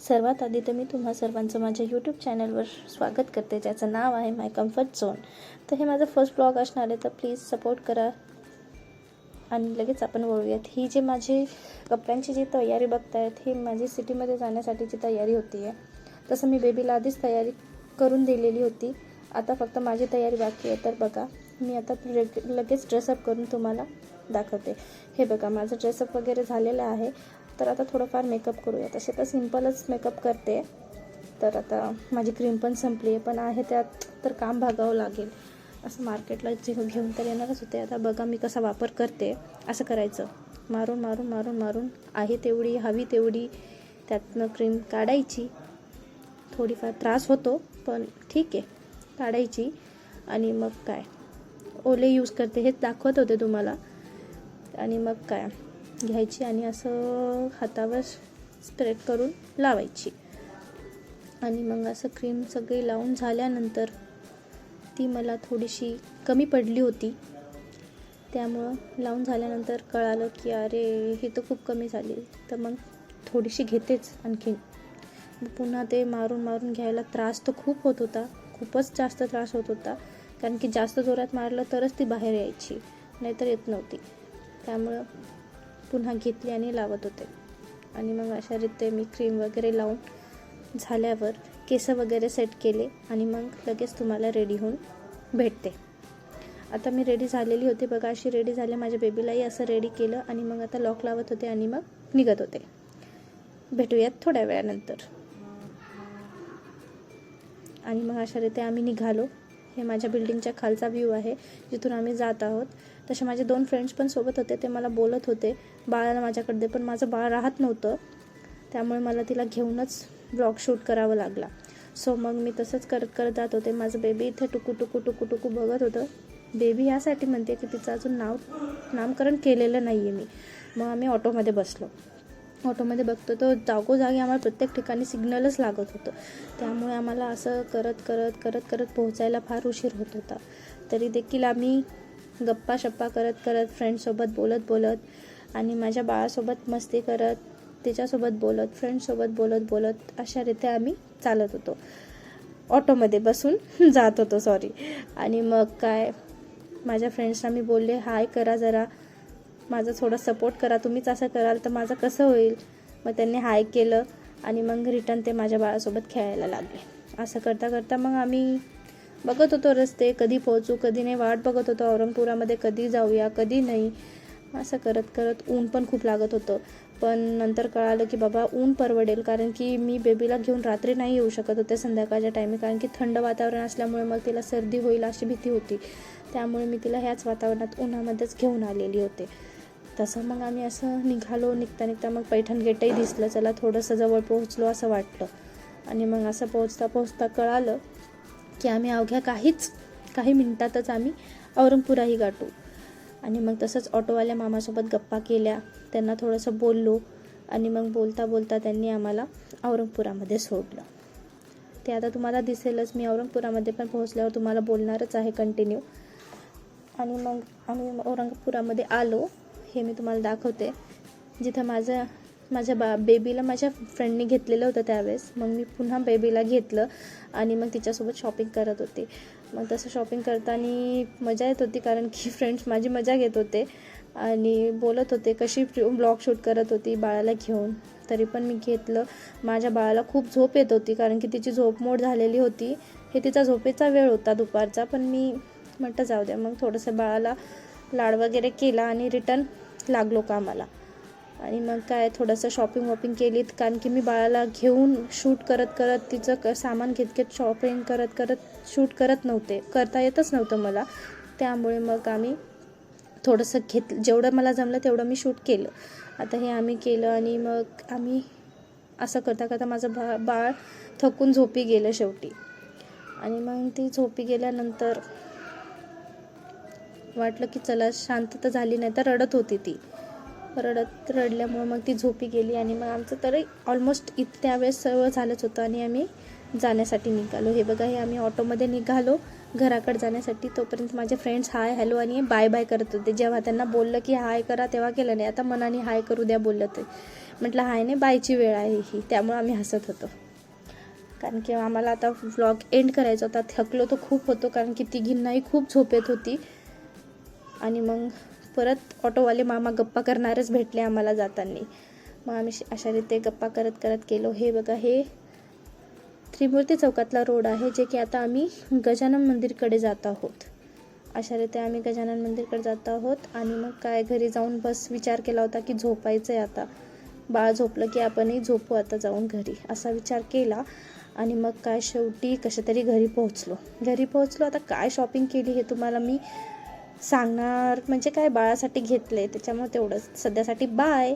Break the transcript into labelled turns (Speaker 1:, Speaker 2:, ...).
Speaker 1: सर्वात आधी तर मी तुम्हा सर्वांचं माझ्या यूट्यूब चॅनलवर स्वागत करते, ज्याचं नाव आहे माय कम्फर्ट झोन. तर हे माझं फर्स्ट ब्लॉग असणार आहे, तर प्लीज सपोर्ट करा. आणि लगेच आपण वळूयात. ही जी माझी कपड्यांची जी तयारी बघतायत, ही माझी सिटीमध्ये जाण्यासाठीची तयारी होती आहे. तसं मी बेबीला आधीच तयारी करून दिलेली होती. आता फक्त माझी तयारी बाकी आहे. तर बघा, मी आता लगेच ड्रेसअप करून तुम्हाला दाखवते. हे बघा, माझं ड्रेसअप वगैरे झालेलं आहे. तर आता थोडंफार मेकअप करूया. तसे तर सिम्पलच मेकअप करते. तर आता माझी क्रीम पण संपली आहे, पण आहे त्यात तर काम भागावं लागेल. असं मार्केटला घेऊन तर येणारच होते. आता बघा मी कसा वापर करते. असं करायचं, मारून मारून मारून मारून आहे तेवढी, हवी तेवढी त्यातनं क्रीम काढायची. थोडीफार त्रास होतो, पण ठीक आहे, काढायची. आणि मग काय, ओले यूज करते, हेच दाखवत होते तुम्हाला. आणि मग काय घ्यायची आणि असं हातावर स्प्रेड करून लावायची. आणि मग असं क्रीम सगळी लावून झाल्यानंतर ती मला थोडीशी कमी पडली होती. त्यामुळं लावून झाल्यानंतर कळालं की अरे ही तर खूप कमी झाली. तर मग थोडीशी घेतेच आणखीन. पुन्हा ते मारून मारून घ्यायला त्रास तर खूप होत होता, खूपच जास्त त्रास होत होता. कारण की जास्त जोरात मारलं तरच ती बाहेर यायची, नाहीतर येत नव्हती. त्यामुळं पुन्हा घेतली आणि लावत होते. आणि मग अशा रीते मी क्रीम वगैरे लावून झाल्यावर केस वगैरे सेट केले आणि मग लगेच तुम्हाला रेडी होऊन भेटते. आता मी रेडी झालेली होती. बघा, अशी रेडी झाली. माझ्या बेबीलाही असं रेडी केलं आणि मग आता लॉक लावत होते आणि मग निघत होते. भेटूयात थोड्या वेळानंतर. आणि मग अशा रीते आम्ही निघालो. हे माझ्या बिल्डिंगच्या खालचा व्ह्यू आहे, जिथून आम्ही जात आहोत. तसे माझे 2 फ्रेंड्स पण सोबत होते. ते मला बोलत होते बाळाला माझ्याकडे दे, पण माझं बाळ राहत नव्हतं. त्यामुळे मला तिला घेऊनच ब्लॉग शूट करावा लागला. सो मग मी तसंच करत करत जात होते. माझं बेबी इथे टुकू टुकू टुकू टुकू बघत होतं. बेबी यासाठी म्हणते की तिचं अजून नामकरण केलेलं नाही आहे मी. मग आम्ही ऑटोमध्ये बसलो. ऑटोमध्ये बघतो तो जागोजागी आम्हाला प्रत्येक ठिकाणी सिग्नलच लागत होतं. त्यामुळे आम्हाला असं करत करत करत करत पोहोचायला फार उशीर होत होता. तरी देखील आम्ही गप्पा शप्पा करत करत, फ्रेंड्ससोबत बोलत बोलत आणि माझ्या बाळासोबत मस्ती करत, तिच्यासोबत बोलत, फ्रेंड्ससोबत बोलत बोलत अशा रीते आम्ही चालत होतो. ऑटोमध्ये बसून जात होतो, सॉरी. आणि मग काय, माझ्या फ्रेंड्सना मी बोलले हाय करा जरा, माझं थोडं सपोर्ट करा, तुम्हीच असं कराल तर माझं कसं होईल. मग त्यांनी हाय केलं आणि मग रिटर्न ते माझ्या बाळासोबत खेळायला लागले. असं करता करता मग आम्ही बघत होतो रस्ते, कधी पोहोचू कधी नाही, वाट बघत होतो औरंगपुरामध्ये कधी जाऊया कधी नाही. असं करत करत ऊन पण खूप लागत होतं. पण नंतर कळालं की बाबा ऊन परवडेल, कारण की मी बेबीला घेऊन रात्री नाही येऊ शकत होते संध्याकाळच्या टायमिंग, कारण की थंड वातावरण असल्यामुळे मग तिला सर्दी होईल अशी भीती होती. त्यामुळे मी तिला ह्याच वातावरणात उन्हामध्येच घेऊन आलेली होते. तसं मग आम्ही असं निघालो. निघता निघता मग पैठण गेटही दिसलं. चला थोडंसं जवळ पोहोचलो असं वाटलं. आणि मग असं पोहोचता पोहोचता कळालं की आम्ही अवघ्या काही मिनिटातच आम्ही औरंगपुराही गाठू. आणि मग तसंच ऑटोवाल्या मामासोबत गप्पा केल्या, त्यांना थोडंसं बोललो आणि मग बोलता बोलता त्यांनी आम्हाला औरंगपुरामध्ये सोडलं. ते आता तुम्हाला दिसेलच. मी औरंगपुरामध्ये पण पोहोचल्यावर तुम्हाला बोलणारच आहे कंटिन्यू. आणि मग आम्ही औरंगपुरामध्ये आलो. हे मी तुम्हाला दाखवते, जिथं माझ्या बेबीला माझ्या फ्रेंडनी घेतलेलं होतं त्यावेळेस. मग मी पुन्हा बेबीला घेतलं आणि मग तिच्यासोबत शॉपिंग करत होते. मग तसं शॉपिंग करताना मजा येत होती, कारण की फ्रेंड्स माझी मजा घेत होते आणि बोलत होते कशी ब्लॉग शूट करत होती बाळाला घेऊन. तरी पण मी घेतलं. माझ्या बाळाला खूप झोप येत होती, कारण की तिची झोपमोड झालेली होती. हे तिचा झोपेचा वेळ होता दुपारचा. पण मी म्हटलं जाऊ द्या, मग थोडंसं बाळाला लाड वगैरे केला आणि रिटर्न लागलो कामाला. आणि मग काय थोडंसं शॉपिंग वॉपिंग केलीत, कारण की मी बाळाला घेऊन शूट करत करत तिचं सामान घेत घेत शॉपिंग करत करत शूट करता येतच नव्हतं मला. त्यामुळे मग आम्ही थोडंसं जेवढं मला जमलं तेवढं मी शूट केलं. आता हे आम्ही केलं आणि मग आम्ही असं करता करता माझं बाळ थकून झोपी गेलं शेवटी. आणि मग ती झोपी गेल्यानंतर वाटलं की चला शांतता झाली, नाही तर रडत होती ती. रडल्यामुळे मग ती झोपी गेली. आणि मग आमचं तरी ऑलमोस्ट त्यावेळेस सर्व झालंच होतं आणि आम्ही जाण्यासाठी निघालो. हे बघा, हे आम्ही ऑटोमध्ये निघालो घराकडे जाण्यासाठी. तोपर्यंत माझे फ्रेंड्स हाय हॅलो आणि बाय बाय करत होते. जेव्हा त्यांना बोललं की हाय करा तेव्हा केलं नाही. आता मनाने हाय करू द्या बोललं ते. म्हटलं हाय नाही बायची वेळ आहे ही, त्यामुळे आम्ही हसत होतो. कारण की आम्हाला आता व्लॉग एंड करायचा होता. थकलो तो खूप होतो कारण की तिघींनाही खूप झोप येत होती. आणि मग परत ऑटोवाले मामा गप्पा करणारच भेटले आम्हाला जाताना. मग आम्ही अशा रीते गप्पा करत करत गेलो. हे बघा, हे त्रिमूर्ती चौकातला रोड आहे, जे की आता आम्ही गजानन मंदिरकडे जात आहोत. अशा रीते आम्ही गजानन मंदिरकडे जात आहोत. आणि मग काय घरी जाऊन बस विचार केला होता की झोपायचं आहे आता, बाळ झोपलं की आपणही झोपू आता जाऊन घरी, असा विचार केला. आणि मग काय शेवटी कशा तरी घरी पोहोचलो. आता काय शॉपिंग केली हे तुम्हाला मी सांगणार म्हणजे काय, बाळासाठी घेतले त्याच्यामुळे तेवढंच. सध्यासाठी बाय.